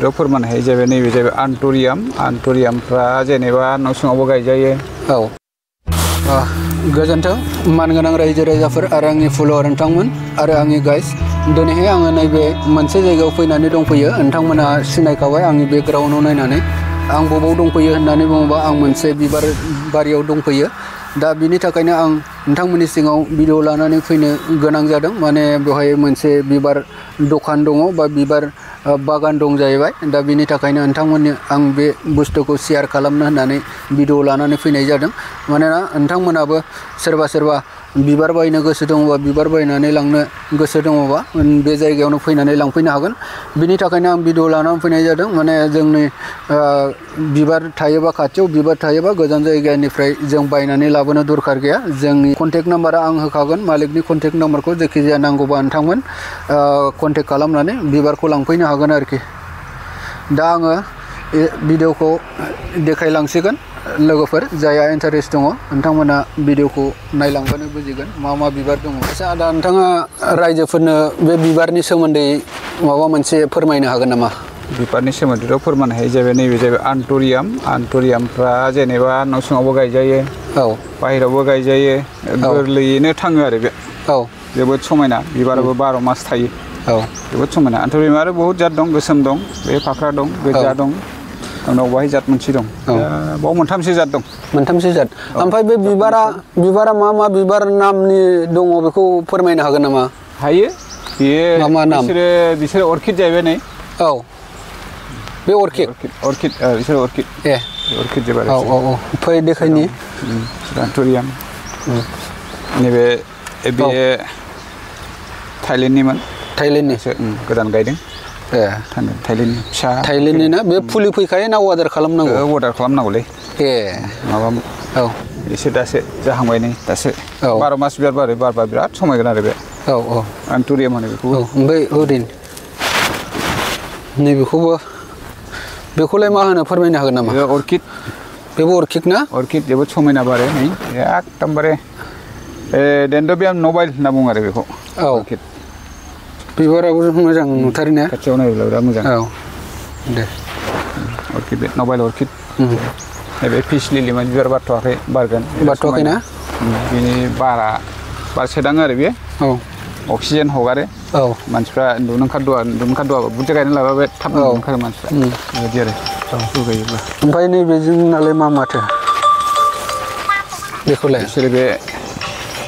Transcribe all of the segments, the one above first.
सोमोन्दोआव फोरमान हायो जाहैबाय नैबे जाहैबाय आन्टरियामफ्रा जेनेबा न' सिङावबो गायजायो। औ गोजोन्थों मानगोनां रायजो राजाफोर आरो आंनि फल'वार नोंथांमोन आरो आंनि गाइस दिनैहाय आङो नैबे मोनसे जायगायाव फैनानै दंफैयो। नोंथांमोना सिनायखाबाय आंनि बेकग्राउन्डआव नायनानै आं बबाव दंफैयो होननानै बुङोबा आं मोनसे बिबार बारियाव दंफैयो। दा बिनि थाखायनो आं नोंथांमोननि सिगाङाव भिडिअ लानानै फैनो गोनां जादों। माने बेवहाय मोनसे बिबार दखान दङ बा बिबार बागान दं जाहैबाय। दा बिनि थाखायनो नोंथांमोननो आं बे बुस्थुखौ शेयार खालामनो होननानै भिडिअ लानानै फैनाय जादों। मानोना नोंथांमोनाबो सोरबा बिबार बायनो गोसो दङबा बिबार बायनानै लांनो गोसो दङबा बे जायगायावनो फैनानै लांफैनो हागोन। बिनि थाखायनो आं भिडिअ लानानै फैनाय जादों। माने जोंनि बिबार थायोबा खाथियाव बिबार थायोबा गोजान जायगानिफ्राय जों बायनानै लाबोनो दरखार गैया। जोंनि कन्टेक्ट नाम्बारा आं होखागोन मालिकनि कन्टेक्ट नाम्बारखौ जायखिजाया नांगौबा नोंथांमोन कन्टेक्ट खालामनानै बिबारखौ लांफैनो हागोन आरोखि। दा आङो भिडिअखौ देखायलांसिगोन। लोगोफोर जायहा इन्टारेस्ट दङ नोंथांमोना भिडिअखौ नायलांबानो बुजिगोन मा बिबार दङ। आदसा दा नोंथाङा रायजोफोरनो बे बिबारनि सोमोन्दै माबा मोनसे फोरमायनो हागोन नामा? बिबारनि सोमोन्दैथ' फोरमान हायो जाहैबाय नैबे जाहैबाय आन्टरियामफ्रा जेनेबा न' सिङावबो गायजायो। औ बाहेरायावबो गायजायो। गोरलैयैनो थाङो आरो बे। औ जोबोद समायना बिबाराबो 12 मास थायो। औ जोबोद समायना आन्टरियाम आरो बहुत जात दं। गोसोम दं, बे फाख्रा दं, गोजा दं, उनाव बाहाय जात मोनसे दं। बाव मोनथामसो जात दं। मोनथामसो जात। ओमफ्राय बे बिबारा मा बिबार नामनि दङ बेखौ फोरमायनो हागोन नामा? हायो। बेयो मा नाम? बिसोरो अर्किड जाहैबाय नै। औ बे अर्किड बिसोर अर्किड। ए अर्किड जाबाय। औ फै देखायनि आन्टरियाम। नैबे बे थाइलेण्डनिमोन। थाइलेण्डनिसो गोदान गायदों। ए थाइलेण्डनि फिसा। थाइलेण्डनि ना? बे फुलि फैखायो ना अर्डार खालामनांगौ? अर्डार खालामनांगौलै। ए माबा औ एसे दासो जाहांबाय नै दासो। 12 मास बिबार बारबा बिराद समायगोन आरो बे। औ आन्टरियाम होनो बेखौ। ओमफ्राय ओरैनो बेखौलाय मा होनो फोरमायनो हागोन नामा? अर्किड। बेबो अर्किड ना? अर्किड जोबोद समायना बारो नै एकदमबारे डेन्ड्रबियाम नबाइल होनना बुङो आरो बेखौ। औ अर्किड बिबाराबो मोजां नुथारो ना? खाथियाव नायोब्ला बिराद मोजां। औ दे अर्किड नबाइल अर्किड। नैबे पिस लिलिमोन बिबार बारथ'वाखै बारगोन। बारथ'वाखैना? बिनि बारसेदाङो आरो बेयो। औ अक्सिजेन हगारो। औ मानसिफ्रा उन्दुनो ओंखारद'आबा बुरजा गायना लाबा बे थाब ओंखारो मानसिफ्रा। बेबायदि आरो गायोब्ला। ओमफ्राय नैबेजोंनालाय माथो? बेखौलाय? बिसोरो बे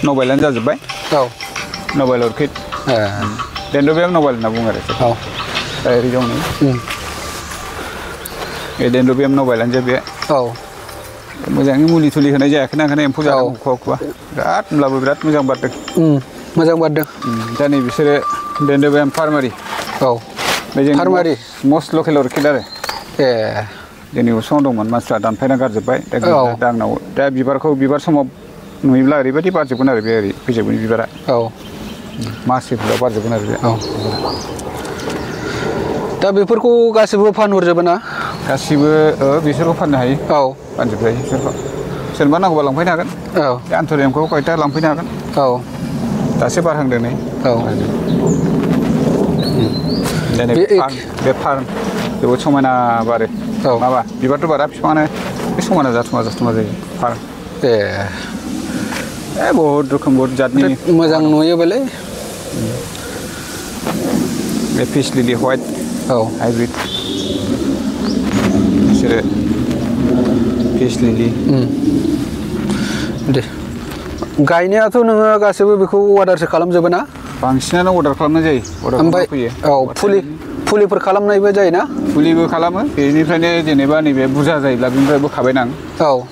नबाइलानो जाजोब्बाय। औ नबाइल अर्किड। डेन्ड्रबियाम नबाइल होनना बुङो आरो। औ ओरै दं नै। बे डेन्ड्रबियाम नबाइलानो जे बे। औ मोजाङै मुलि थुलि होनाय जायाखैना ओंखायनो एम्फौ जादों अबेखौबा बिराद होमब्लाबो बिराद मोजां बारदों। मोजां बारदों। दा नै बिसोरो डेन्ड्रबियाम फार्मारि। औ फार्मारि मस्ट लकेल अर्किड आरो। ए जोंनि उसुङाव दंमोन मानसिफ्रा दानफायना गारजोब्बाय। दा आंनाव दा बिबार समाव नुयोब्ला ओरैबायदि बारजोबगोन आरो बे ओरै फैजोबगोन बिबारा। औ मासेफोराव बारजोबगोन आरो बे। औ दा बेफोरखौ गासिबो फानहरजोबो ना? गासिबो बिसोरखौ फाननो हायो। औ फानजोबजायो बिसोरखौ। सोरनोबा नांगौबा लांफैनो हागोन। औ बे आन्टरियामखौ कयटा लांफैनो हागोन। औ दासो बारहांदों नै। औ बे फार्म जोबोद समायना बारो। माबा बिबारथ' बारा बिफाङानो बे समायना जाथुमा जायो फार्म। ए बहुत रोखोम बहुत जातनि मोजां नुयो बेलाय। बे पिस लिलि हवाइट। औ हाइब्रिद बिसोरो पिस लिलि। दे गायनायाथ' नोङो गासैबो बेखौ अर्डारसो खालामजोबो ना? बांसिनानो अर्डार खालामनाय जायो। ओमफ्राय औ फुलिफोर खालामनायबो जायोना? फुलिबो खालामो। बेनिफ्रायनो जेनेबा नैबे बुरजा जायोब्ला बेनिफ्राय बोखाबायना आं। औ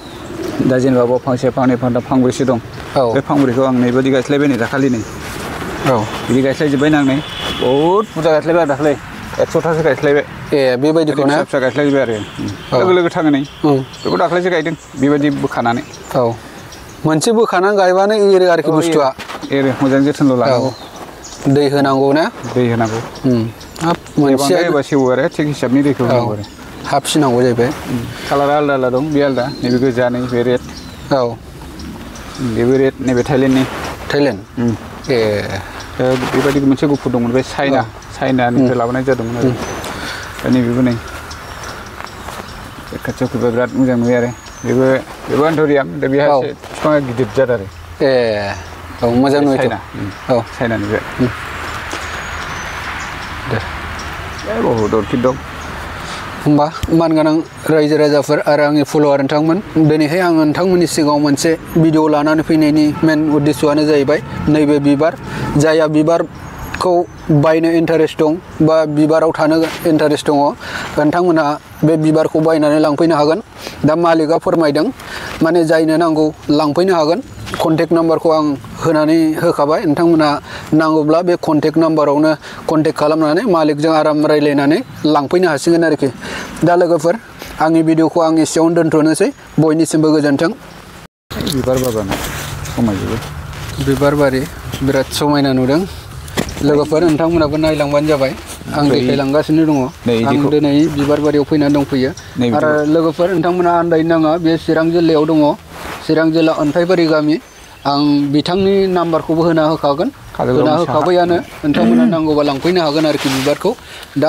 दा जेनेबा बाव फांसे फांनै फांथाम फांब्रैसो दं। औ बे फांब्रैखौ आं नैबायदि गायस्लायबाय नै दाखालि नै। औ बिदि गायस्लायजोब्बायना आं नै बहुद बुरजा गायस्लायबाय आं दाखालि 100थासो गायस्लायबाय। ए बेबायदिखौ ना? फिसा गायस्लायजोब्बाय आरो लोगो थाङो नै। बेखौ दाख्लैसो गायदों बेबायदि बोखानानै। औ मोनसे बोखानानै गायबानो एरो आरोखि बुस्थुआ। एरो मोजां जोथोनल' लानांगौ। दै होनांगौ ना? दै होनांगौ। मोनसेया होबा सेवो आरो थिग हिसाबनि दैखौ होनांगौ आरो। हाबफिनांगौ जाहैबाय। कालारा आलदा आलदा दं बे आलदा नैबे गोजा नैबे रेड। औ बेबो रेड नैबे थाइलेण्डनि। थाइलेण्ड? ए बेबायदि मोनसे गुफुर दंमोन बे चाइनानिफ्राय लाबोनाय जादोंमोन आरो। नैबेबो नै खाथियाव फैबा बिराद मोजां नुयो आरो बेबो एन्थ'रियाम दा बेहा एसे बिफाङा गिदिर जाद आरो औ मोजां नुयो चाइना औ चाइनानि बे दे बहुद अर्किड दं होमबा मानगोनां रायजो राजाफोर आरो आंनि फल'वार नोंथांमोन दिनैहाय आं नोंथांमोननि सिगाङाव मोनसे भिडिअ लानानै फैनायनि मेन उद्देश्यआनो जाहैबाय नैबे बिबार जायहा बिबारखौ बायनो इन्टारेस्ट दं बा बिबाराव थानो इन्टारेस्ट दङ नोंथांमोनहा बे बिबारखौ बायनानै लांफैनो हागोन दा मालिकआ फोरमायदों माने जायनो नांगौ लांफैनो हागोन कन्टेक्ट नाम्बारखौ आं होनानै होखाबाय नोंथांमोनहा नांगौब्ला बे कन्टेक्ट नाम्बारावनो कन्टेक्ट खालामनानै मालिकजों आराम रायज्लायनानै लांफैनो हासिगोन आरोखि दा लोगोफोर आंनि भिडिअखौ आं एसेयावनो दोनथ'नोसै बयनिसिमबो गोजोन्थों बिबार बागान समायजोबो बिबार बारि बिराद समायना नुदों लोगोफोर नोंथांमोनाबो नायलांबानो जाबाय आं देखायलांगासिनो दङ आं दिनै बिबार बारियाव फैनानै दंफैयो आरो लोगोफोर नोंथांमोना आन्दायनो नाङा बे चिरां जिल्लायाव दङ चिरां जिल्ला अन्थाइबारि गामि आं बिथांनि नाम्बारखौबो होना होखागोन होना होखाबायानो नोंथांमोना नांगौबा लांफैनो हागोन आरोखि बिबारखौ दा